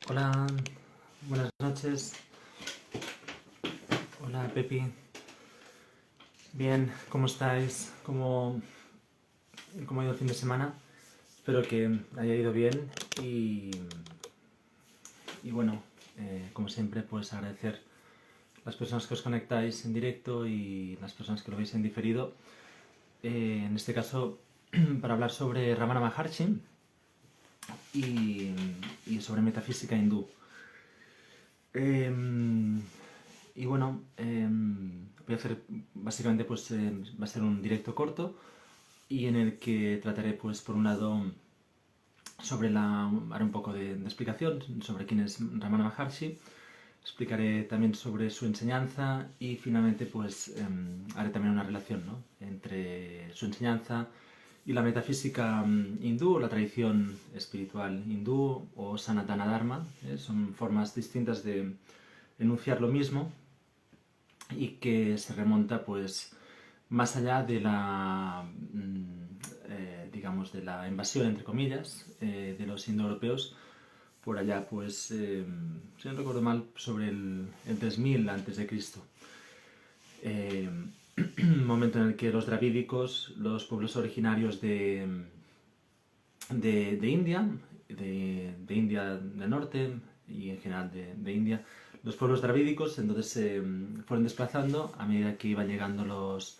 Hola, buenas noches. Hola, Pepi. Bien, ¿cómo estáis? ¿Cómo ha ido el fin de semana? Espero que haya ido bien y bueno, como siempre, pues agradecer las personas que os conectáis en directo y las personas que lo veis en diferido. En este caso, para hablar sobre Ramana Maharshi y, y sobre metafísica hindú. Y bueno, voy a hacer básicamente pues va a ser un directo corto y en el que trataré pues por un lado haré un poco de explicación sobre quién es Ramana Maharshi, explicaré también sobre su enseñanza y finalmente pues haré también una relación, ¿no?, entre su enseñanza y la metafísica hindú, o la tradición espiritual hindú o Sanatana Dharma. Son formas distintas de enunciar lo mismo y que se remonta pues más allá de la digamos de la invasión entre comillas de los indoeuropeos por allá pues si no recuerdo mal sobre el 3000 antes de Cristo, eh, momento en el que los dravídicos, los pueblos originarios de India, de India del norte y en general de India, los pueblos dravídicos entonces se fueron desplazando a medida que iban llegando los...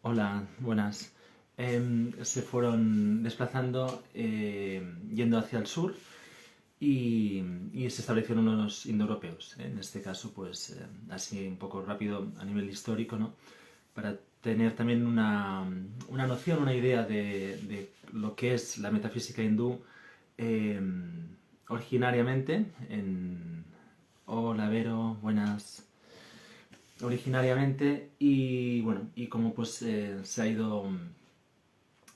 Hola, buenas. Se fueron desplazando yendo hacia el sur y se establecieron los indoeuropeos. En este caso, pues así un poco rápido a nivel histórico, ¿no?, para tener también una noción, una idea de lo que es la metafísica hindú eh, originariamente en... Hola Vero, buenas. Originariamente y bueno, y cómo pues se ha ido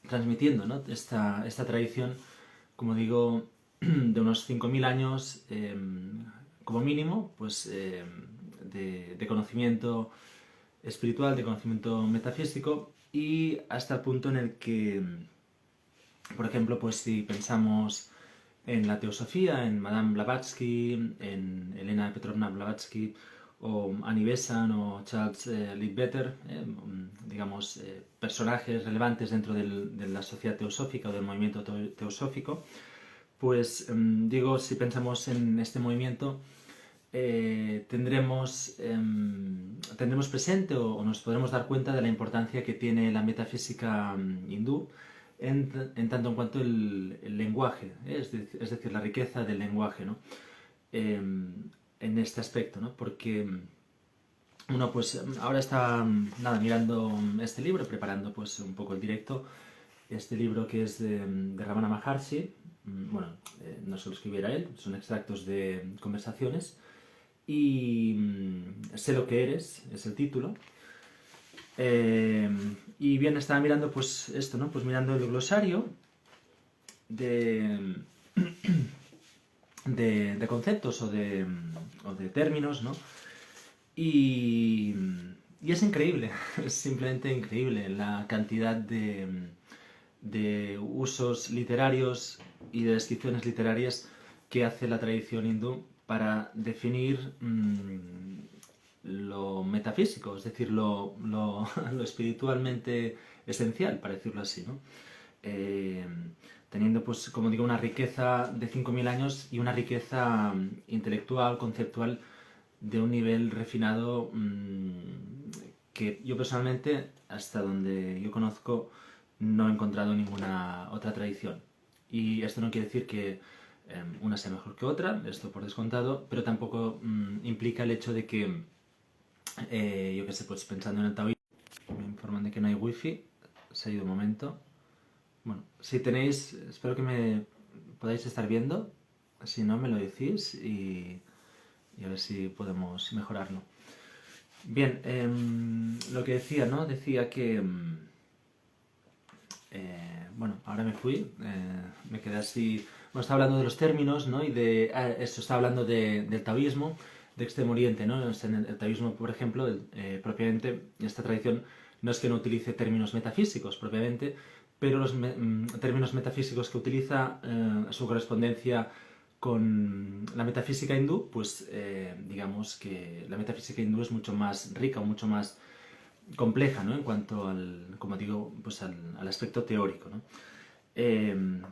transmitiendo, ¿no?, esta tradición, como digo, de unos 5000 años como mínimo, pues de conocimiento espiritual, de conocimiento metafísico, y hasta el punto en el que, por ejemplo, pues si pensamos en la teosofía, en Madame Blavatsky, en Elena Petrovna Blavatsky, o Annie Besant o Charles Leadbeater, digamos, personajes relevantes dentro de la sociedad teosófica o del movimiento teosófico, pues digo, si pensamos en este movimiento, tendremos presente o nos podremos dar cuenta de la importancia que tiene la metafísica hindú en tanto en cuanto el lenguaje, es decir, la riqueza del lenguaje, ¿no?, en este aspecto, ¿no?, porque uno pues ahora está nada, mirando este libro, preparando pues un poco el directo, este libro que es de Ramana Maharshi. Bueno, no se lo escribiera él, son extractos de conversaciones y Sé lo que eres, es el título. Y bien, estaba mirando pues esto, ¿no? Pues mirando el glosario de, de conceptos o de términos, ¿no? Y, y es increíble, es simplemente increíble la cantidad de usos literarios y de descripciones literarias que hace la tradición hindú para definir lo metafísico, es decir, lo espiritualmente esencial, para decirlo así, ¿no? Eh, Teniendo, pues, como digo, una riqueza de 5000 años y una riqueza intelectual, conceptual, de un nivel refinado que yo personalmente, hasta donde yo conozco, no he encontrado ninguna otra tradición. Y esto no quiere decir que una sea mejor que otra, esto por descontado, pero tampoco implica el hecho de que, yo qué sé, pues pensando en el taoísmo, me informan de que no hay wifi, se ha ido un momento. Bueno, si tenéis, espero que me podáis estar viendo, si no me lo decís y a ver si podemos mejorarlo. Bien, lo que decía, ¿no? Decía que, bueno, ahora me fui, me quedé así, bueno, estaba hablando de los términos, ¿no? Y eso, estaba hablando del taoísmo, de Extremo Oriente, ¿no? En el taoísmo, por ejemplo, propiamente, esta tradición no es que no utilice términos metafísicos propiamente, pero los términos metafísicos que utiliza, su correspondencia con la metafísica hindú, pues digamos que la metafísica hindú es mucho más rica o mucho más compleja, ¿no? En cuanto al, como digo, pues al aspecto teórico, ¿no?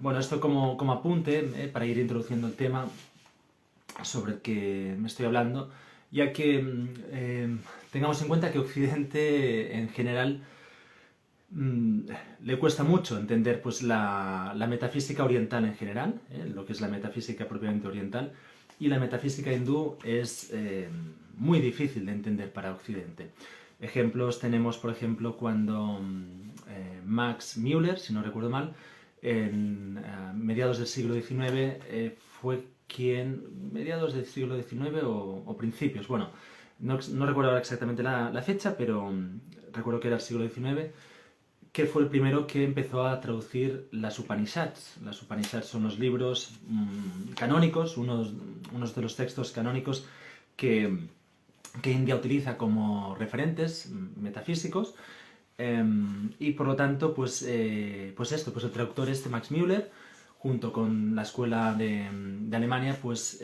Bueno, esto como apunte, para ir introduciendo el tema sobre el que me estoy hablando, ya que tengamos en cuenta que Occidente en general le cuesta mucho entender pues la metafísica oriental en general, lo que es la metafísica propiamente oriental, y la metafísica hindú es muy difícil de entender para Occidente. Ejemplos tenemos, por ejemplo, cuando Max Müller, si no recuerdo mal, en mediados del siglo XIX fue quien, mediados del siglo XIX o principios, bueno, no recuerdo ahora exactamente la fecha, pero recuerdo que era el siglo XIX, que fue el primero que empezó a traducir las Upanishads. Las Upanishads son los libros canónicos, unos de los textos canónicos que India utiliza como referentes metafísicos, y por lo tanto, pues el traductor Max Müller, junto con la escuela de Alemania, pues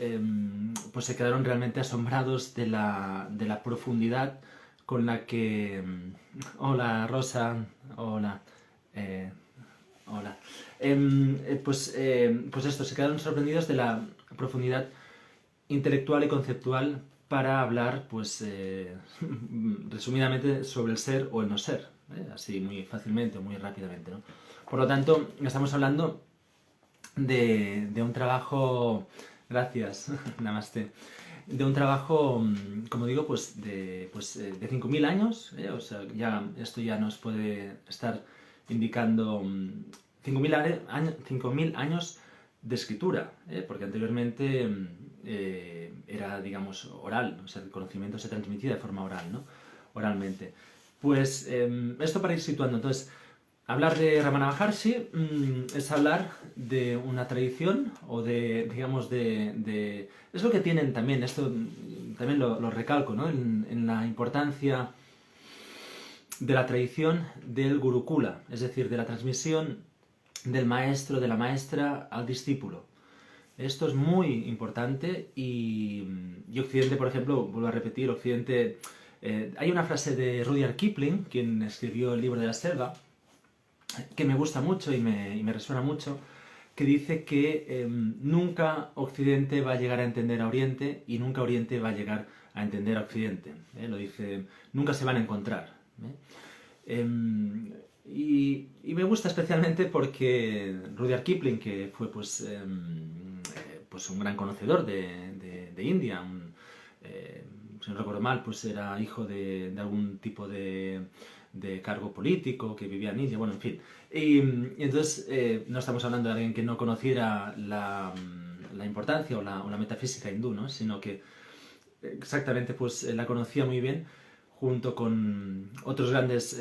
se quedaron realmente asombrados de la profundidad con la que... Hola, Rosa. Hola. Hola. Se quedaron sorprendidos de la profundidad intelectual y conceptual para hablar, pues, resumidamente, sobre el ser o el no ser, así muy fácilmente o muy rápidamente, ¿no? Por lo tanto, estamos hablando de un trabajo... Gracias, namaste. De un trabajo, como digo, pues de 5.000 años, o sea, esto ya nos puede estar indicando 5.000 años de escritura, porque anteriormente era, digamos, oral, o sea, el conocimiento se transmitía de forma oral, ¿no? Oralmente. Pues esto para ir situando, entonces, hablar de Ramana Maharshi es hablar de una tradición o de, digamos, es lo que tienen también, esto también lo recalco, ¿no? En la importancia de la tradición del Gurukula, es decir, de la transmisión del maestro, de la maestra al discípulo. Esto es muy importante y Occidente, por ejemplo, vuelvo a repetir, Occidente... hay una frase de Rudyard Kipling, quien escribió el libro de la selva, que me gusta mucho y me resuena mucho, que dice que nunca Occidente va a llegar a entender a Oriente y nunca Oriente va a llegar a entender a Occidente. Lo dice, nunca se van a encontrar. Y me gusta especialmente porque Rudyard Kipling, que fue pues un gran conocedor de India, si no recuerdo mal, pues era hijo de algún tipo de cargo político, que vivía en India, bueno, en fin. Y entonces no estamos hablando de alguien que no conociera la importancia o la metafísica hindú, ¿no? Sino que exactamente pues la conocía muy bien, junto con otros grandes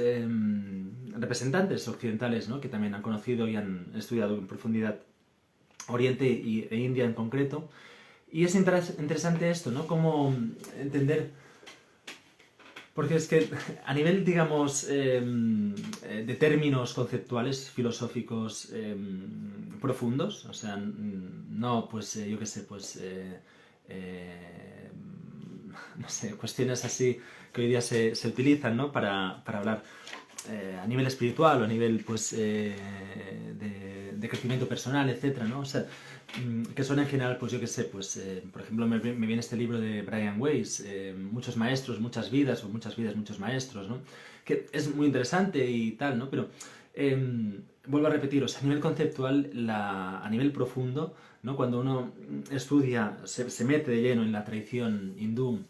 representantes occidentales, ¿no? Que también han conocido y han estudiado en profundidad Oriente e India en concreto. Y es interesante esto, ¿no? Cómo entender... Porque es que a nivel, digamos, de términos conceptuales, filosóficos profundos, o sea, no, pues, yo qué sé, pues, no sé, cuestiones así que hoy día se utilizan, ¿no? Para hablar a nivel espiritual o a nivel, pues, de crecimiento personal, etcétera, ¿no? O sea, que son en general, pues yo qué sé, pues por ejemplo me viene este libro de Brian Weiss, Muchos maestros, muchas vidas, o muchas vidas, muchos maestros, ¿no? Que es muy interesante y tal, ¿no? Pero vuelvo a repetiros, a nivel conceptual, a nivel profundo, ¿no? Cuando uno estudia, se mete de lleno en la tradición hindú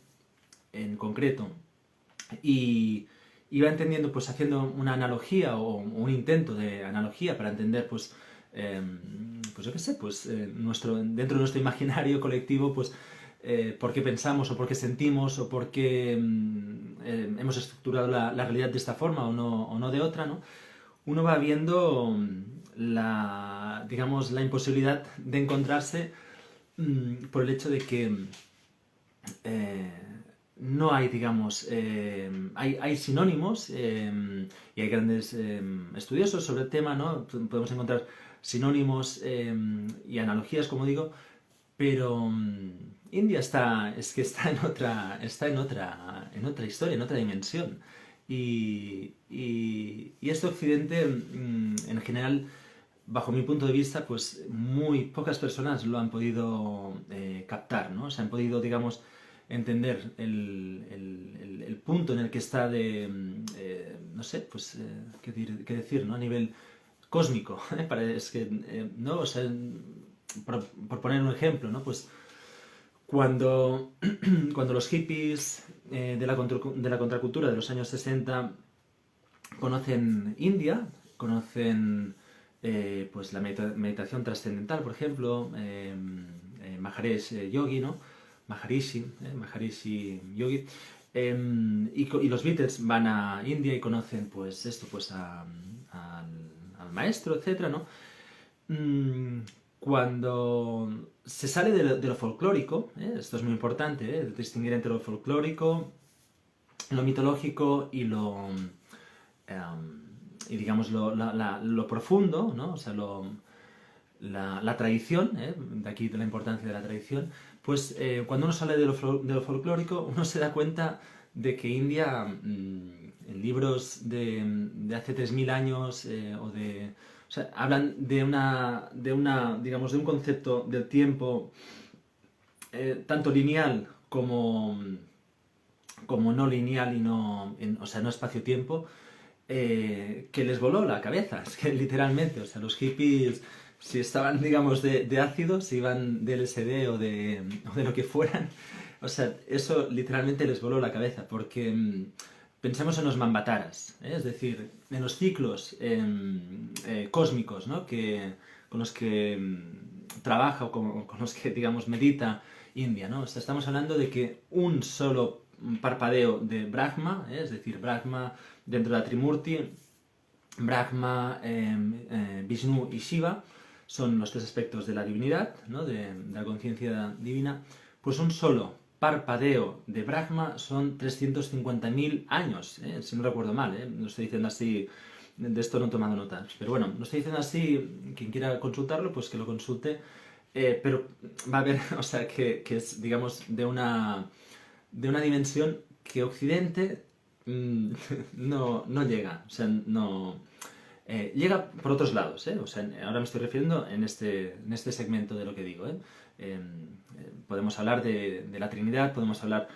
en concreto y va entendiendo, pues haciendo una analogía o un intento de analogía para entender, pues yo qué sé, pues dentro de nuestro imaginario colectivo, pues por qué pensamos o por qué sentimos o por qué hemos estructurado la realidad de esta forma o no de otra, ¿no? Uno va viendo digamos, la imposibilidad de encontrarse por el hecho de que no hay, digamos, hay sinónimos y hay grandes estudiosos sobre el tema, ¿no? Podemos encontrar sinónimos y analogías, como digo, Pero India está en otra historia, en otra dimensión. Y este Occidente, en general, bajo mi punto de vista, pues muy pocas personas lo han podido captar, ¿no? O sea, han podido, digamos, entender el punto en el que está no sé, pues, qué decir, ¿no? A nivel cósmico, ¿eh? Es que, ¿no? O sea, por poner un ejemplo, ¿no? Pues cuando, cuando los hippies de la contracultura de los años 60 conocen India, conocen pues la meditación trascendental, por ejemplo, Maharishi Yogi, ¿no? Maharishi Yogi. Y los Beatles van a India y conocen pues esto, pues al maestro, etcétera, ¿no? Cuando se sale de lo folclórico, esto es muy importante, distinguir entre lo folclórico, lo mitológico y digamos lo profundo, ¿no? O sea, la tradición, de aquí de la importancia de la tradición, pues cuando uno sale de lo folclórico, uno se da cuenta de que India, en libros de hace 3000 años, o sea, hablan digamos, de un concepto del tiempo tanto lineal como no lineal y o sea, no espacio-tiempo, que les voló la cabeza, es que literalmente, o sea, los hippies, si estaban, digamos, de ácido, si iban de LSD o de lo que fueran, o sea, eso literalmente les voló la cabeza, porque pensemos en los Manvataras, es decir, en los ciclos cósmicos, ¿no? Con los que trabaja o con los que, digamos, medita India, ¿no? O sea, estamos hablando de que un solo parpadeo de Brahma, es decir, Brahma dentro de la Trimurti, Brahma, Vishnu y Shiva, son los tres aspectos de la divinidad, ¿no? de la conciencia divina, pues un solo parpadeo de Brahma son 350.000 años, si no recuerdo mal, no estoy diciendo así, de esto no he tomado notas, pero bueno, no estoy diciendo así, quien quiera consultarlo, pues que lo consulte, pero va a ver, o sea, que es, digamos, de una dimensión que Occidente no llega, o sea, no... llega por otros lados, ¿eh? O sea, ahora me estoy refiriendo en este segmento de lo que digo, ¿eh? Podemos hablar de la Trinidad, podemos hablar,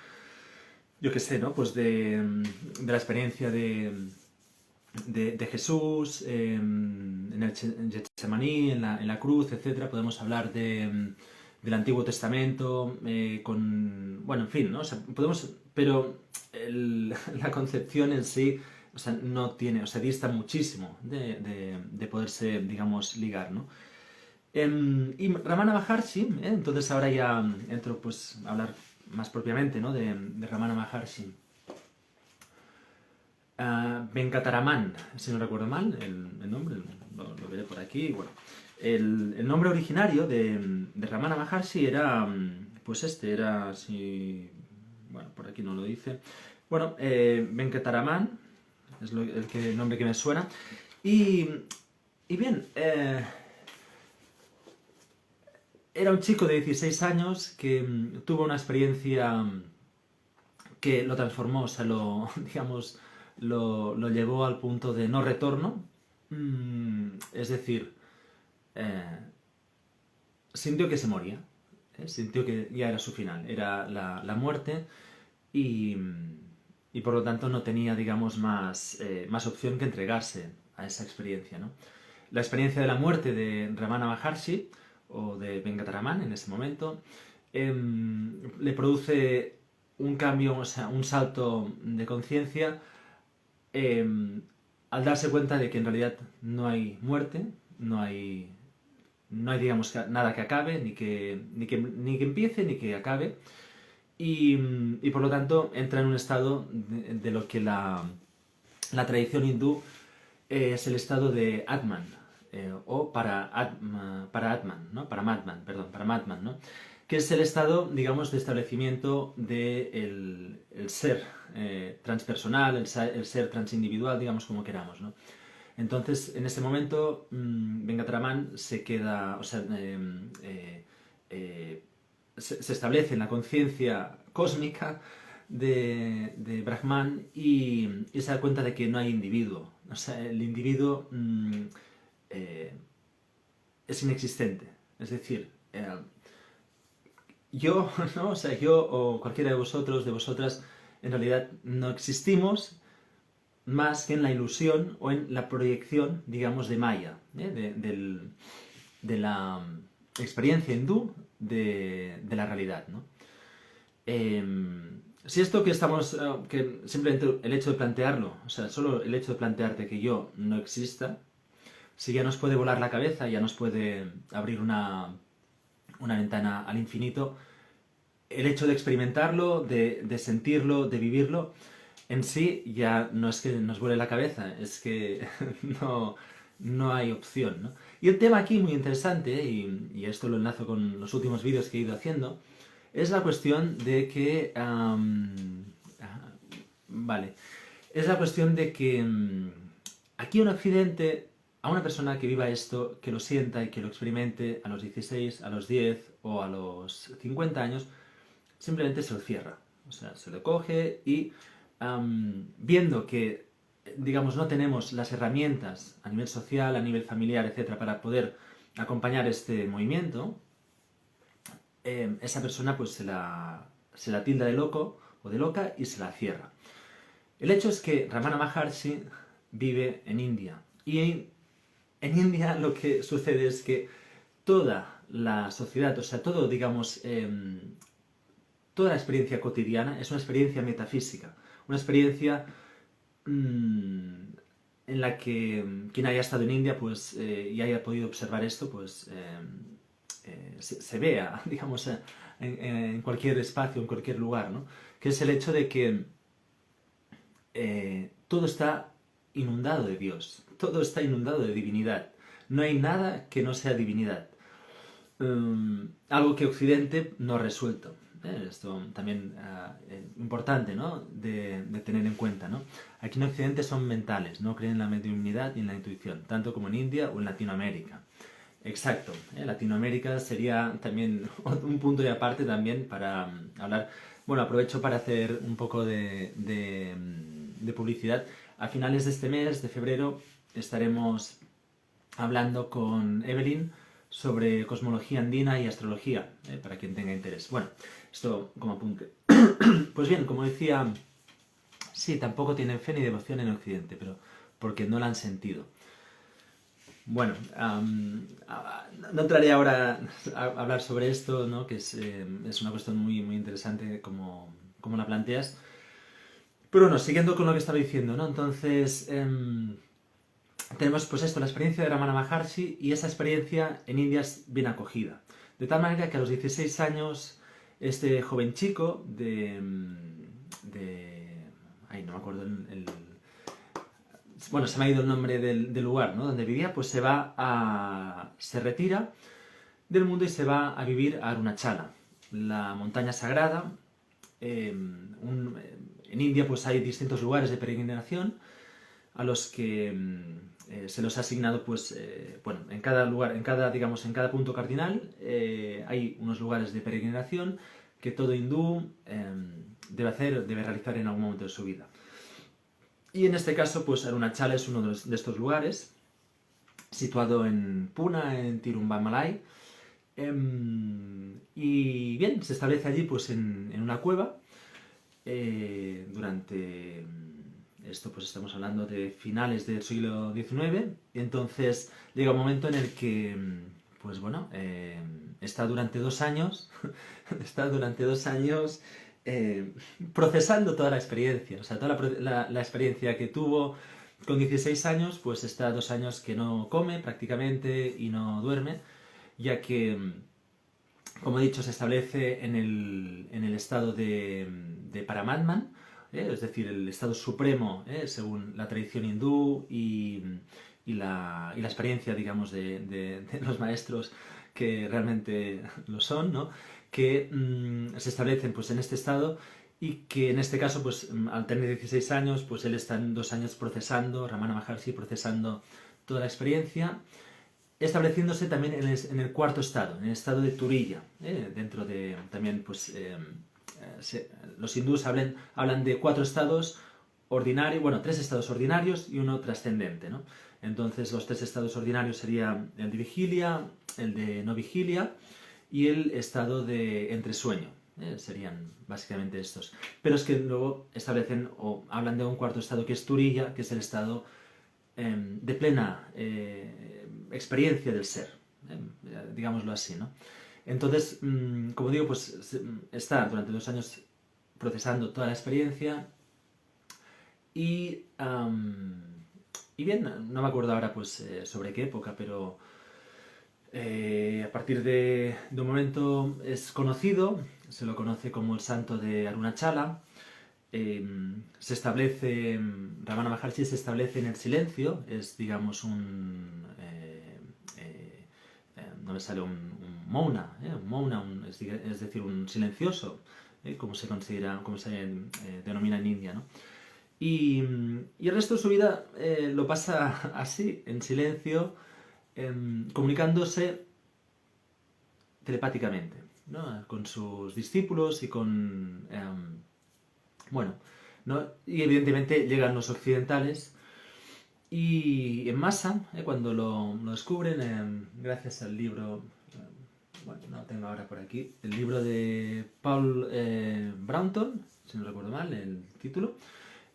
yo qué sé, ¿no? Pues de la experiencia de Jesús en el Getsemaní, en la cruz, etcétera. Podemos hablar del Antiguo Testamento, bueno, en fin, ¿no? O sea, pero la concepción en sí, o sea, no tiene, o sea, dista muchísimo de poderse, digamos, ligar, ¿no? Y Ramana Maharshi, entonces ahora ya entro pues a hablar más propiamente, ¿no? de Ramana Maharshi. Venkataraman, si no recuerdo mal, el nombre, lo veré por aquí. Bueno, el nombre originario de Ramana Maharshi era, pues era, si, bueno, por aquí no lo dice. Bueno, Venkataraman es el nombre que me suena. Y bien, era un chico de 16 años que tuvo una experiencia que lo transformó, o sea, digamos, lo llevó al punto de no retorno. Es decir, sintió que se moría, sintió que ya era su final, era la muerte y, y por lo tanto no tenía, digamos, más opción que entregarse a esa experiencia, ¿no? La experiencia de la muerte de Ramana Maharshi, o de Venkataraman en ese momento, le produce un cambio, o sea, un salto de conciencia al darse cuenta de que en realidad no hay muerte, no hay digamos, nada que acabe, ni que empiece, ni que acabe, y por lo tanto entra en un estado de lo que la tradición hindú es el estado de Atman, o Atman, ¿no? Paramatman, ¿no? Que es el estado, digamos, de establecimiento del ser transpersonal, el ser transindividual, digamos, como queramos, ¿no? Entonces, en ese momento, Venkataraman se queda, o sea, se establece en la conciencia cósmica de Brahman y se da cuenta de que no hay individuo. O sea, el individuo es inexistente. Es decir, yo, ¿no? O sea, yo o cualquiera de vosotros, de vosotras, en realidad no existimos más que en la ilusión o en la proyección, digamos, de Maya, de la experiencia hindú de la realidad, ¿no? Si esto que estamos, que simplemente el hecho de plantearlo, o sea, solo el hecho de plantearte que yo no exista, si ya nos puede volar la cabeza, ya nos puede abrir una ventana al infinito, el hecho de experimentarlo, de sentirlo, de vivirlo, en sí ya no es que nos vuele la cabeza, es que no hay opción, ¿no? Y el tema aquí muy interesante, y esto lo enlazo con los últimos vídeos que he ido haciendo, es la cuestión de que... vale. Es la cuestión de que aquí en Occidente, a una persona que viva esto, que lo sienta y que lo experimente a los 16, a los 10 o a los 50 años, simplemente se lo cierra. O sea, se lo coge y viendo que, digamos, no tenemos las herramientas a nivel social, a nivel familiar, etcétera, para poder acompañar este movimiento, esa persona pues se la tilda de loco o de loca y se la cierra. El hecho es que Ramana Maharshi vive en India y en India lo que sucede es que toda la sociedad, o sea, todo, digamos, toda la experiencia cotidiana es una experiencia metafísica, una experiencia en la que quien haya estado en India pues, y haya podido observar esto, pues se vea, digamos, en cualquier espacio, en cualquier lugar, ¿no? Que es el hecho de que todo está inundado de Dios, todo está inundado de divinidad. No hay nada que no sea divinidad. Algo que Occidente no ha resuelto. Esto también importante, ¿no? de tener en cuenta, ¿no? Aquí en Occidente son mentales, no creen en la mediunidad y en la intuición, tanto como en India o en Latinoamérica. Exacto, Latinoamérica sería también un punto de aparte también para hablar. Bueno, aprovecho para hacer un poco de publicidad. A finales de este mes, de febrero, estaremos hablando con Evelyn sobre cosmología andina y astrología, para quien tenga interés. Bueno, esto como apunte. Pues bien, como decía, sí, tampoco tienen fe ni devoción en Occidente, pero porque no la han sentido. Bueno, no entraré ahora a hablar sobre esto, ¿no? Que es una cuestión muy, muy interesante como la planteas. Pero bueno, siguiendo con lo que estaba diciendo, ¿no? Entonces, tenemos pues esto, la experiencia de Ramana Maharshi, y esa experiencia en India es bien acogida. De tal manera que a los 16 años, este joven chico ay, no me acuerdo bueno, se me ha ido el nombre del lugar, ¿no? Donde vivía, pues se retira del mundo y se va a vivir a Arunachala, la montaña sagrada. En India pues hay distintos lugares de peregrinación a los que se los ha asignado, pues, bueno, en cada lugar, digamos, en cada punto cardinal hay unos lugares de peregrinación que todo hindú debe realizar en algún momento de su vida. Y en este caso, pues Arunachala es uno de estos lugares, situado en Pune, en Tirumbamalai. Y bien, se establece allí pues en una cueva durante esto, pues estamos hablando de finales del siglo XIX. Y entonces llega un momento en el que, pues bueno, está durante 2 años procesando toda la experiencia, o sea, toda la experiencia que tuvo con 16 años, pues está 2 años que no come prácticamente y no duerme, ya que, como he dicho, se establece en el estado de Paramatman, es decir, el estado supremo, según la tradición hindú y la experiencia, digamos, de los maestros que realmente lo son, ¿no? Que se establecen pues, en este estado, y que en este caso, pues, al tener 16 años, pues él está en 2 años procesando, Ramana Maharshi procesando toda la experiencia, estableciéndose también en el cuarto estado, en el estado de Turiya, dentro de también pues los hindús hablan de 4 estados ordinarios, bueno, 3 estados ordinarios y uno trascendente, ¿no? Entonces los 3 estados ordinarios serían el de vigilia, el de no vigilia y el estado de entresueño. Serían básicamente estos. Pero es que luego establecen o hablan de un cuarto estado que es Turiya, que es el estado de plena experiencia del ser, digámoslo así, ¿no? Entonces, como digo, pues está durante 2 años procesando toda la experiencia y bien, no me acuerdo ahora pues sobre qué época, pero a partir de un momento es conocido, se lo conoce como el santo de Arunachala. Se establece, Ramana Maharshi se establece en el silencio, es digamos no me sale un mouna, es decir, un silencioso, como se considera, como se denomina en India, ¿no? Y el resto de su vida lo pasa así, en silencio, comunicándose telepáticamente, ¿no? Con sus discípulos y con... bueno, ¿no? Y evidentemente llegan los occidentales y en masa, cuando lo descubren, gracias al libro, bueno, no lo tengo ahora por aquí, el libro de Paul Brownton, si no recuerdo mal el título,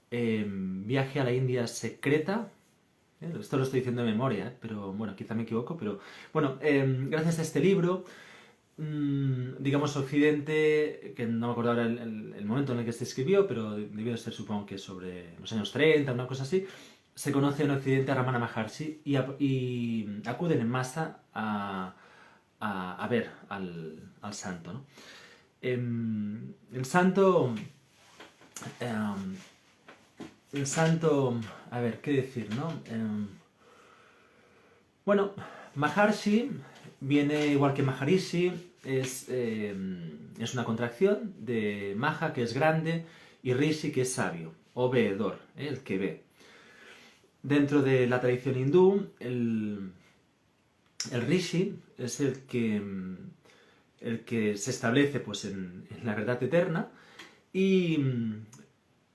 Viaje a la India secreta. Esto lo estoy diciendo de memoria, pero bueno, quizá me equivoco, pero bueno, gracias a este libro, digamos, Occidente, que no me acuerdo ahora el momento en el que se escribió, pero debió de ser, supongo que sobre los años 30, una cosa así, se conoce en Occidente a Ramana Maharshi y acuden en masa a ver al santo, ¿no? El santo... el santo... A ver, ¿qué decir, no? Bueno, Maharshi viene igual que Maharishi, es una contracción de Maha, que es grande, y Rishi, que es sabio, o veedor, el que ve. Dentro de la tradición hindú, el Rishi es el que se establece pues, en la verdad eterna y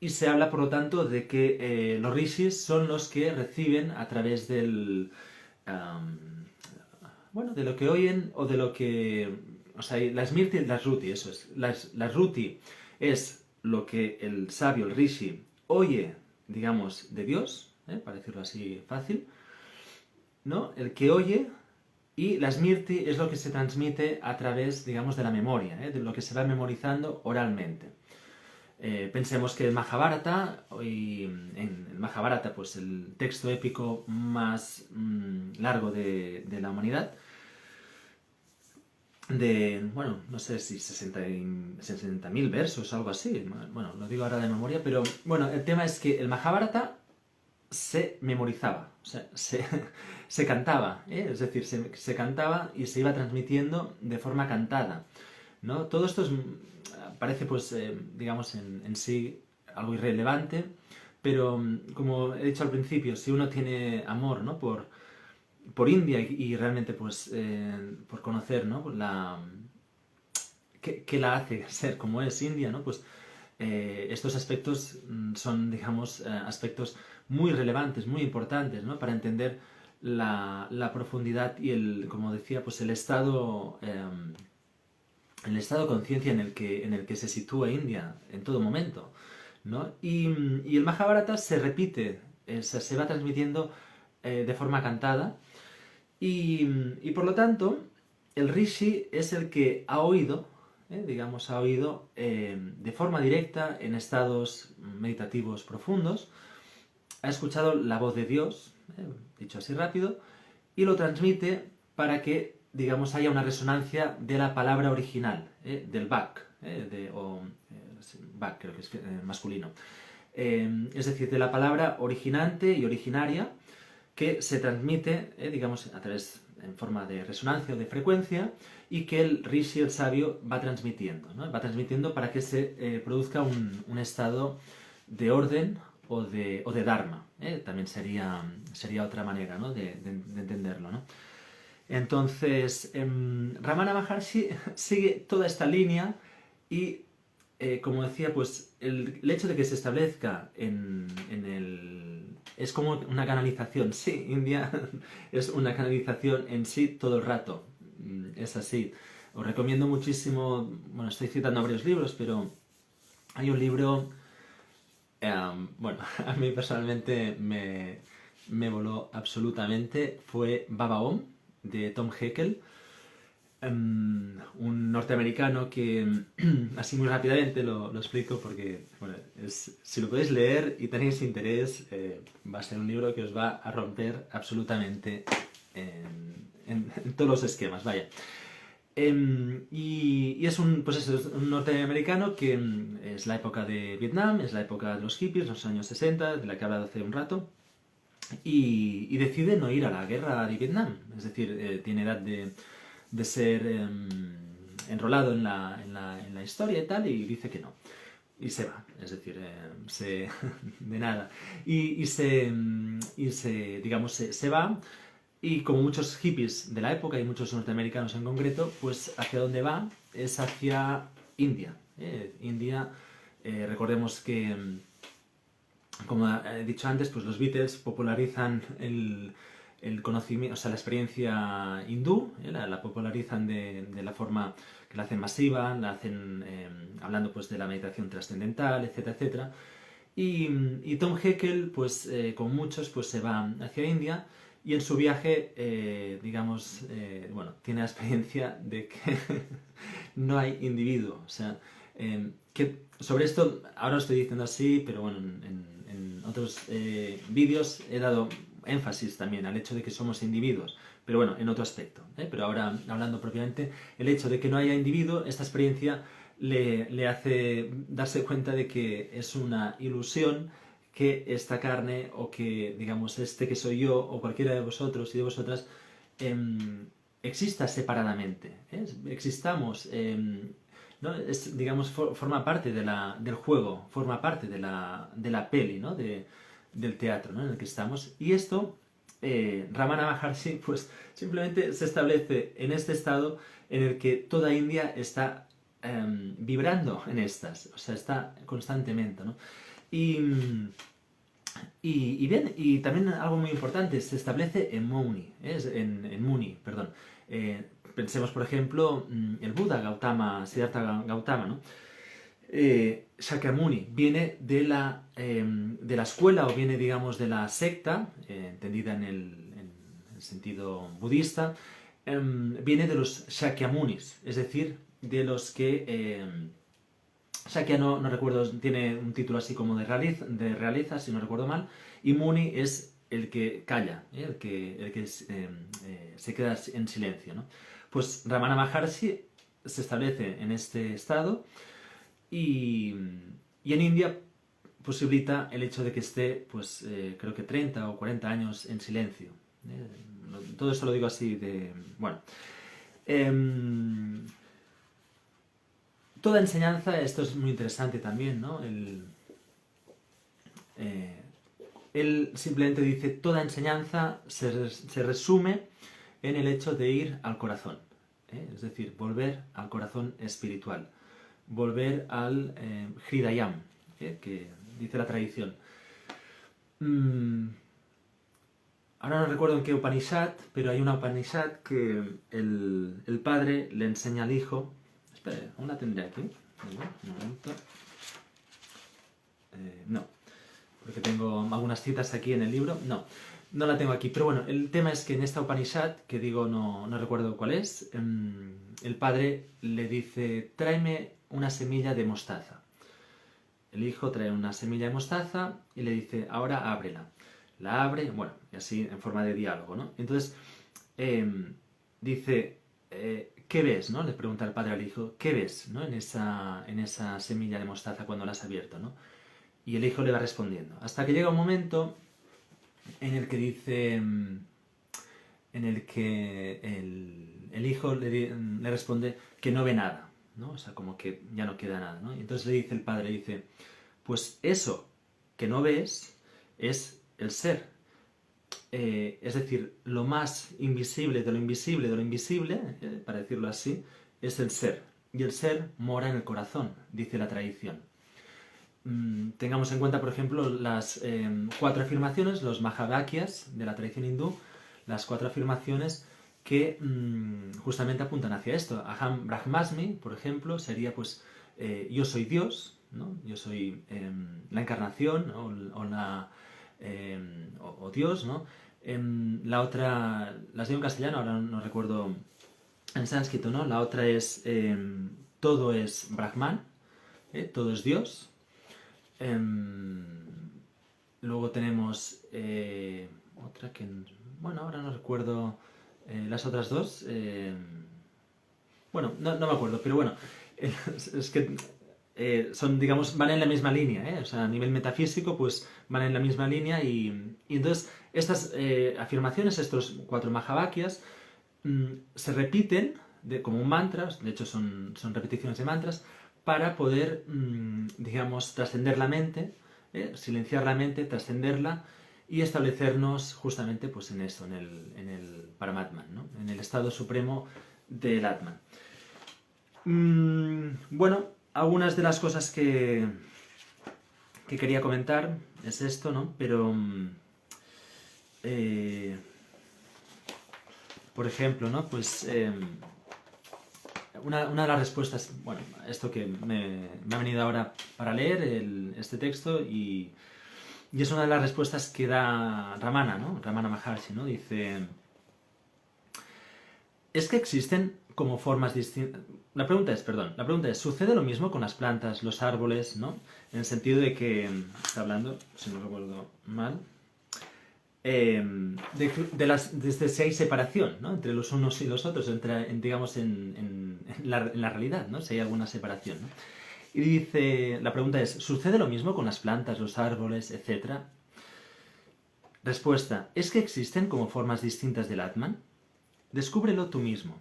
se habla, por lo tanto, de que los Rishis son los que reciben a través del... bueno, de lo que oyen o de lo que... O sea, las Mirti y las Ruti, eso es. Las Ruti es lo que el sabio, el Rishi, oye, digamos, de Dios, para decirlo así fácil, ¿no? El que oye, y las Mirti es lo que se transmite a través, digamos, de la memoria, de lo que se va memorizando oralmente. Pensemos que el Mahabharata, y en el Mahabharata, pues el texto épico más largo de la humanidad, de, bueno, no sé si 60.000 versos o algo así, bueno, lo digo ahora de memoria, pero bueno, el tema es que el Mahabharata se memorizaba, o sea, se cantaba, es decir, se cantaba y se iba transmitiendo de forma cantada, ¿no? Todo esto parece, pues, digamos, en sí algo irrelevante, pero como he dicho al principio, si uno tiene amor, ¿no? por India y realmente, pues, por conocer, ¿no? ¿Qué la hace ser como es India, ¿no? Pues estos aspectos son, digamos, aspectos muy relevantes, muy importantes, ¿no? Para entender la profundidad y como decía, pues el estado de conciencia en el que se sitúa India en todo momento, ¿no? Y el Mahabharata se repite, se va transmitiendo de forma cantada y por lo tanto el Rishi es el que ha oído, digamos, de forma directa en estados meditativos profundos, ha escuchado la voz de Dios, dicho así rápido, y lo transmite para que, digamos, haya una resonancia de la palabra original, del Vak, Vak creo que es masculino. Es decir, de la palabra originante y originaria que se transmite, digamos, a través, en forma de resonancia o de frecuencia, y que el Rishi, el sabio, va transmitiendo, ¿no? Va transmitiendo para que se produzca un estado de orden o de Dharma. También sería otra manera, ¿no? de entenderlo, ¿no? Entonces, Ramana Maharshi sigue toda esta línea y, como decía, pues el hecho de que se establezca en el... Es como una canalización, sí, India es una canalización en sí todo el rato, es así. Os recomiendo muchísimo, bueno, estoy citando varios libros, pero hay un libro, bueno, a mí personalmente me voló absolutamente, fue Baba Om, de Tom Heckel, un norteamericano que, así muy rápidamente lo explico porque, bueno, si lo podéis leer y tenéis interés, va a ser un libro que os va a romper absolutamente en todos los esquemas, vaya. Y es un, pues eso, es un norteamericano que es la época de Vietnam, es la época de los hippies, los años 60, de la que he hablado hace un rato, y decide no ir a la guerra de Vietnam. Es decir, tiene edad de ser enrolado en la historia y tal, y dice que no. Y se va, es decir, de nada. Digamos, se va, y como muchos hippies de la época y muchos norteamericanos en concreto, pues hacia dónde va es hacia India. India, recordemos que, como he dicho antes, pues los Beatles popularizan el conocimiento, o sea, la experiencia hindú, la popularizan de la forma que la hacen masiva, la hacen hablando pues de la meditación trascendental, etcétera, etcétera. Y Tom Heckel, pues con muchos, pues se va hacia India, y en su viaje, digamos, bueno, tiene la experiencia de que no hay individuo. O sea, que sobre esto ahora lo estoy diciendo así, pero bueno, en otros vídeos he dado énfasis también al hecho de que somos individuos, pero bueno, en otro aspecto. Pero ahora, hablando propiamente, el hecho de que no haya individuo, esta experiencia le hace darse cuenta de que es una ilusión que esta carne, o que, digamos, este que soy yo, o cualquiera de vosotros y de vosotras, exista separadamente, existamos, ¿no? Digamos, forma parte del juego, forma parte de la peli, ¿no? Del teatro, ¿no? En el que estamos. Y esto, Ramana Maharshi, pues simplemente se establece en este estado en el que toda India está vibrando en estas, o sea, está constantemente, ¿no? Y, y bien, y también algo muy importante, se establece en Muni, en Muni, perdón. Pensemos, por ejemplo, el Buda Gautama, Siddhartha Gautama, ¿no? Shakyamuni viene de la escuela, o viene, digamos, de la secta, entendida en el sentido budista, viene de los Shakyamunis, es decir, de los que... Shakya no recuerdo, tiene un título así como de realeza, si no recuerdo mal, y Muni es el que calla, el que se queda en silencio, ¿no? Pues Ramana Maharshi se establece en este estado, y en India posibilita el hecho de que esté, pues creo que 30 o 40 años en silencio. Todo esto lo digo así de... Bueno. Toda enseñanza, esto es muy interesante también, ¿no? Él simplemente dice, toda enseñanza se resume en el hecho de ir al corazón, es decir, volver al corazón espiritual, volver al Hridayam, que dice la tradición. Ahora no recuerdo en qué Upanishad, pero hay una Upanishad que el padre le enseña al hijo. Espera, aún la tendré aquí. Un momento. No, porque tengo algunas citas aquí en el libro. No la tengo aquí. Pero bueno, el tema es que en esta Upanishad, que digo no recuerdo cuál es, el padre le dice, tráeme una semilla de mostaza. El hijo trae una semilla de mostaza y le dice, ahora ábrela. La abre, bueno, y así en forma de diálogo, ¿no? Entonces, dice, ¿qué ves? ¿No? Le pregunta el padre al hijo, ¿qué ves? ¿No? En esa semilla de mostaza cuando la has abierto, ¿no? Y el hijo le va respondiendo. Hasta que llega un momento en el que dice, en el que el hijo le responde que no ve nada, ¿no? O sea, como que ya no queda nada, ¿no? Y entonces le dice el padre, dice, pues eso que no ves es el ser. es decir, lo más invisible de lo invisible de lo invisible, para decirlo así, es el ser. Y el ser mora en el corazón, dice la tradición. Tengamos en cuenta, por ejemplo, las 4 afirmaciones, los Mahavakyas de la tradición hindú, las 4 afirmaciones que justamente apuntan hacia esto. Aham Brahmasmi, por ejemplo, sería pues yo soy Dios, ¿no? Yo soy la encarnación, ¿no? o Dios, ¿no? La otra, las digo en castellano, ahora no recuerdo en sánscrito, ¿no? La otra es todo es Brahman, todo es Dios. Luego tenemos otra que, bueno, ahora no recuerdo las otras dos. Bueno, no me acuerdo, pero bueno, es que son, digamos, van en la misma línea, o sea, a nivel metafísico, pues van en la misma línea y entonces estas afirmaciones, estos 4 Mahavakyas, se repiten como un mantra, de hecho son repeticiones de mantras, para poder, digamos, trascender la mente, silenciar la mente, trascenderla y establecernos justamente pues, en esto, en el Paramatman, ¿no? En el estado supremo del Atman. Bueno, algunas de las cosas que quería comentar es esto, ¿no? Pero, por ejemplo, ¿no? Pues una de las respuestas, bueno, esto que me ha venido ahora para leer este texto y es una de las respuestas que da Ramana, ¿no? Ramana Maharshi, ¿no? Dice, es que existen como formas distintas. La pregunta es, ¿sucede lo mismo con las plantas, los árboles, ¿no? En el sentido de que, está hablando, si no recuerdo mal, desde si hay separación, ¿no? Entre los unos y los otros, digamos, en la realidad, ¿no? Si hay alguna separación, ¿no? Y dice, la pregunta es, ¿sucede lo mismo con las plantas, los árboles, etcétera? Respuesta, ¿es que existen como formas distintas del Atman? Descúbrelo tú mismo.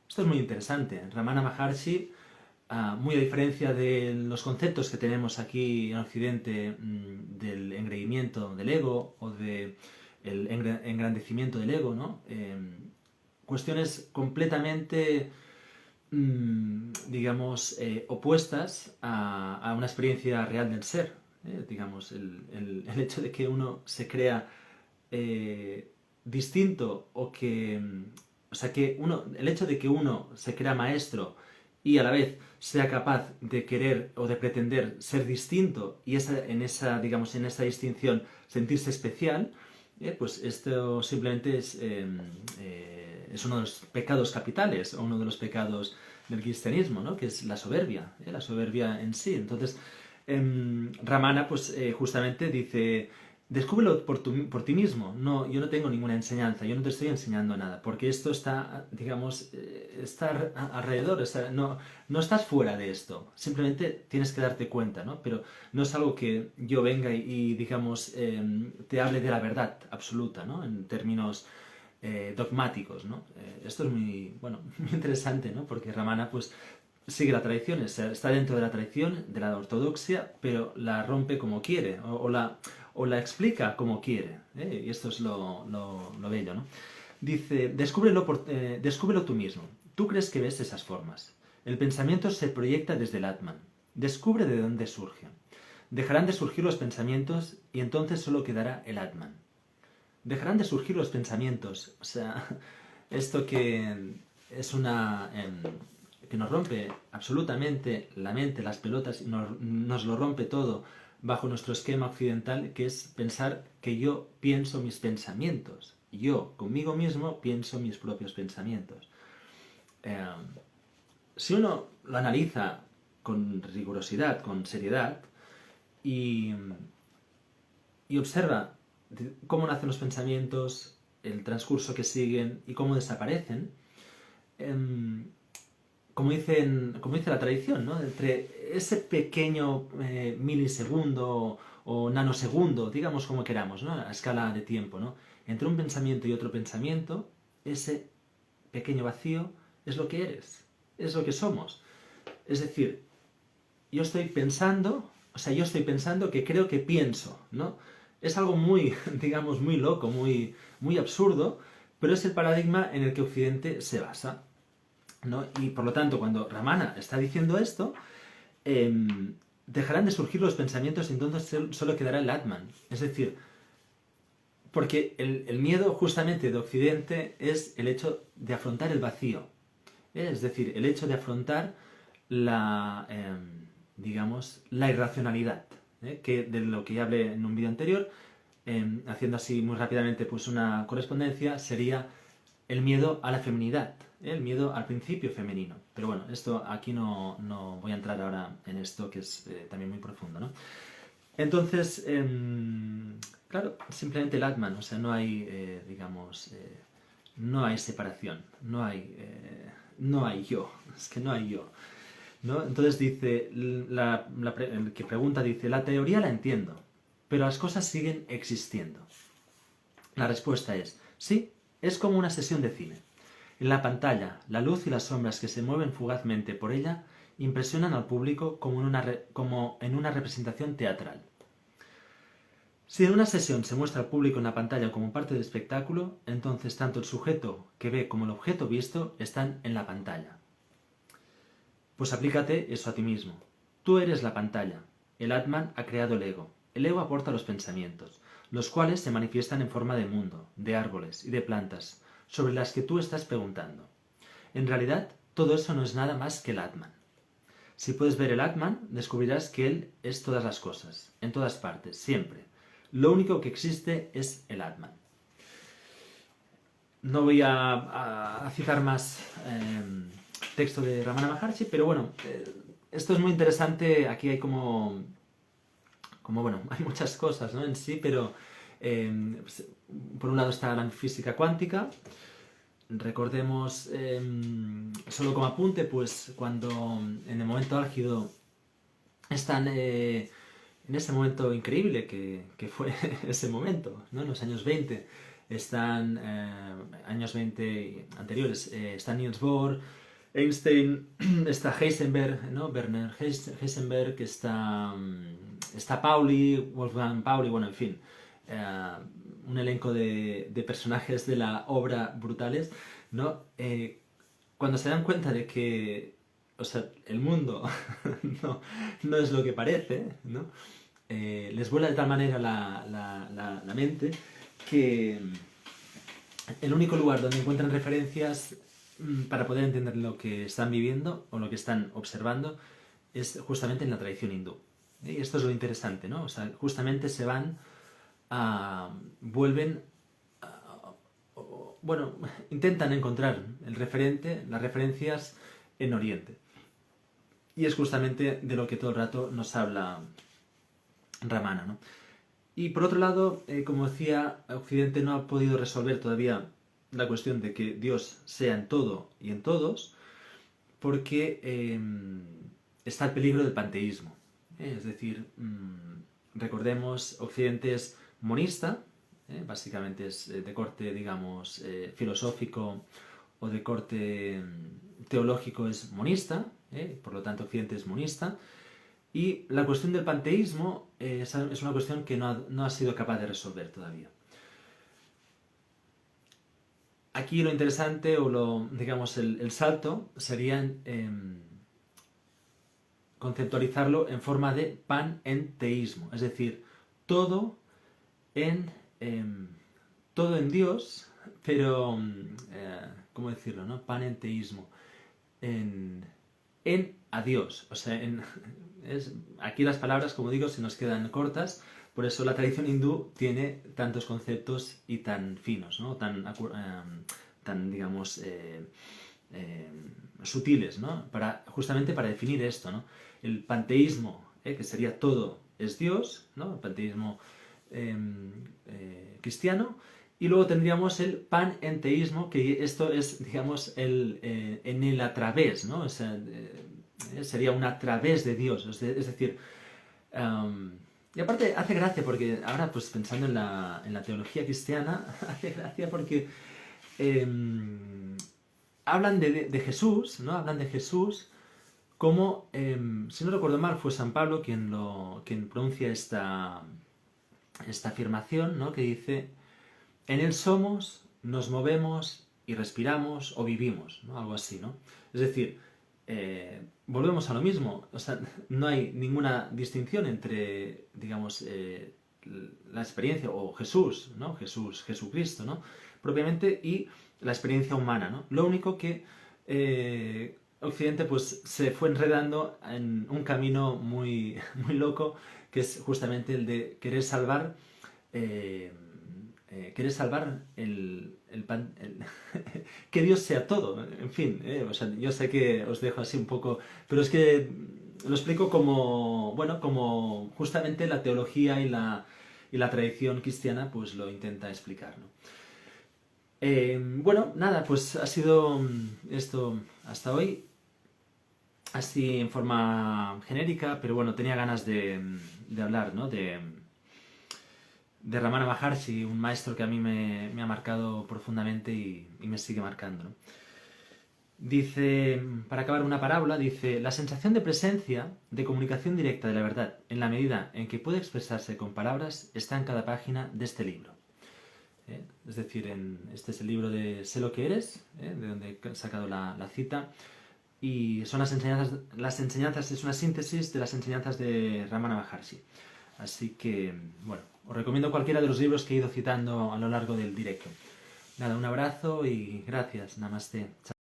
Esto es muy interesante. Ramana Maharshi, muy a diferencia de los conceptos que tenemos aquí en Occidente del engreimiento del ego o del engrandecimiento del ego, ¿no? Cuestiones completamente, digamos, opuestas a una experiencia real del ser. Digamos, el hecho de que uno se crea distinto o que... O sea, el hecho de que uno se crea maestro y a la vez sea capaz de querer o de pretender ser distinto y en esa distinción sentirse especial, pues esto simplemente es uno de los pecados capitales o uno de los pecados del cristianismo, ¿no? Que es la soberbia en sí. Entonces, Ramana pues justamente dice, descúbrelo por ti mismo. No, yo no tengo ninguna enseñanza, yo no te estoy enseñando nada, porque esto está, digamos, está alrededor, no estás fuera de esto, simplemente tienes que darte cuenta, ¿no? Pero no es algo que yo venga digamos, te hable de la verdad absoluta, ¿no? En términos dogmáticos, ¿no? Esto es muy, bueno, muy interesante, ¿no? Porque Ramana, pues, sigue la tradición, está dentro de la tradición, de la ortodoxia, pero la rompe como quiere, o la explica como quiere, y esto es lo bello, ¿no? Dice, descúbrelo tú mismo. Tú crees que ves esas formas. El pensamiento se proyecta desde el Atman. Descubre de dónde surge. Dejarán de surgir los pensamientos y entonces solo quedará el Atman. Dejarán de surgir los pensamientos. O sea, esto que es que nos rompe absolutamente la mente, las pelotas, y nos lo rompe todo bajo nuestro esquema occidental, que es pensar que yo pienso mis pensamientos. Yo, conmigo mismo, pienso mis propios pensamientos. Si uno lo analiza con rigurosidad, con seriedad, y observa cómo nacen los pensamientos, el transcurso que siguen y cómo desaparecen, como dice la tradición, ¿no? Entre ese pequeño milisegundo o nanosegundo, digamos como queramos, ¿no? A escala de tiempo, ¿no? Entre un pensamiento y otro pensamiento, ese pequeño vacío es lo que eres, es lo que somos. Es decir, yo estoy pensando que creo que pienso, ¿no? Es algo muy, digamos, muy loco, muy absurdo, pero es el paradigma en el que Occidente se basa, ¿no? Y por lo tanto, cuando Ramana está diciendo esto, dejarán de surgir los pensamientos y entonces solo quedará el Atman. Es decir, porque el miedo justamente de Occidente es el hecho de afrontar el vacío. Es decir, el hecho de afrontar la, digamos, la irracionalidad, que de lo que ya hablé en un vídeo anterior, haciendo así muy rápidamente pues una correspondencia, sería el miedo a la feminidad, el miedo al principio femenino. Pero bueno, esto aquí no voy a entrar ahora en esto, que es también muy profundo, ¿no? Entonces, claro, simplemente el Atman, o sea, no hay, digamos, no hay separación, no hay yo, es que no hay yo, ¿no? Entonces dice, el que pregunta dice, la teoría la entiendo, pero las cosas siguen existiendo. La respuesta es, sí, es como una sesión de cine. En la pantalla, la luz y las sombras que se mueven fugazmente por ella impresionan al público como en una representación teatral. Si en una sesión se muestra al público en la pantalla como parte del espectáculo, entonces tanto el sujeto que ve como el objeto visto están en la pantalla. Pues aplícate eso a ti mismo. Tú eres la pantalla. El Atman ha creado el ego. El ego aporta los pensamientos, los cuales se manifiestan en forma de mundo, de árboles y de plantas, sobre las que tú estás preguntando. En realidad, todo eso no es nada más que el Atman. Si puedes ver el Atman, descubrirás que él es todas las cosas, en todas partes, siempre. Lo único que existe es el Atman. No voy a citar más texto de Ramana Maharshi, pero bueno, esto es muy interesante. Aquí hay bueno, hay muchas cosas, ¿no? En sí, pero pues, por un lado está la física cuántica. Recordemos, solo como apunte, pues cuando en el momento álgido están en ese momento increíble que fue ese momento, ¿no? En los años 20, están años 20 anteriores, está Niels Bohr, Einstein, está Heisenberg, ¿no? Werner Heisenberg, está Pauli, Wolfgang Pauli, bueno, en fin, un elenco de personajes de la obra brutales, ¿no? Cuando se dan cuenta de que, o sea, el mundo no es lo que parece, ¿no? Les vuela de tal manera la mente que el único lugar donde encuentran referencias para poder entender lo que están viviendo o lo que están observando es justamente en la tradición hindú. Y esto es lo interesante, ¿no? O sea, justamente se van vuelven bueno, intentan encontrar el referente, las referencias en Oriente. Y es justamente de lo que todo el rato nos habla Ramana, ¿no? Y por otro lado, como decía, Occidente no ha podido resolver todavía la cuestión de que Dios sea en todo y en todos, porque está el peligro del panteísmo. Es decir, recordemos, Occidente es monista, básicamente es de corte, digamos, filosófico o de corte teológico es monista, por lo tanto Occidente es monista, y la cuestión del panteísmo es una cuestión que no ha sido capaz de resolver todavía. Aquí lo interesante o digamos el salto sería conceptualizarlo en forma de panenteísmo, es decir, todo en, todo en Dios, pero, ¿cómo decirlo? ¿No? Panenteísmo, en a Dios, o sea, aquí las palabras, como digo, se nos quedan cortas, por eso la tradición hindú tiene tantos conceptos y tan finos, ¿no? Tan digamos, sutiles, ¿no? Justamente para definir esto, ¿no? El panteísmo, que sería todo es Dios, ¿no? El panteísmo cristiano, y luego tendríamos el panenteísmo, que esto es, digamos, en el a través, ¿no? O sea, sería un a través de Dios, es decir, y aparte hace gracia porque ahora, pues pensando en la teología cristiana, hace gracia porque hablan de Jesús, ¿no? Hablan de Jesús como, si no recuerdo mal, fue San Pablo quien pronuncia esta afirmación, ¿no? Que dice, en él somos, nos movemos y respiramos o vivimos, ¿no? Algo así, ¿no? Es decir, volvemos a lo mismo, o sea, no hay ninguna distinción entre, digamos, la experiencia, o Jesús, ¿no? Jesucristo, ¿no? Propiamente, y la experiencia humana, ¿no? Lo único que Occidente pues se fue enredando en un camino muy, muy loco, que es justamente el de querer salvar que Dios sea todo, en fin, o sea, yo sé que os dejo así un poco, pero es que lo explico como, bueno, como justamente la teología y la tradición cristiana pues lo intenta explicar, ¿no? Bueno, nada, pues ha sido esto hasta hoy, así en forma genérica, pero bueno, tenía ganas de hablar, ¿no? De Ramana Maharshi, un maestro que a mí me ha marcado profundamente y me sigue marcando, ¿no? Dice, para acabar una parábola, dice, la sensación de presencia, de comunicación directa de la verdad, en la medida en que puede expresarse con palabras, está en cada página de este libro. Es decir, este es el libro de Sé lo que eres, de donde he sacado la cita, y son las enseñanzas, es una síntesis de las enseñanzas de Ramana Maharshi. Así que, bueno, os recomiendo cualquiera de los libros que he ido citando a lo largo del directo. Nada, un abrazo y gracias. Namaste. Chao.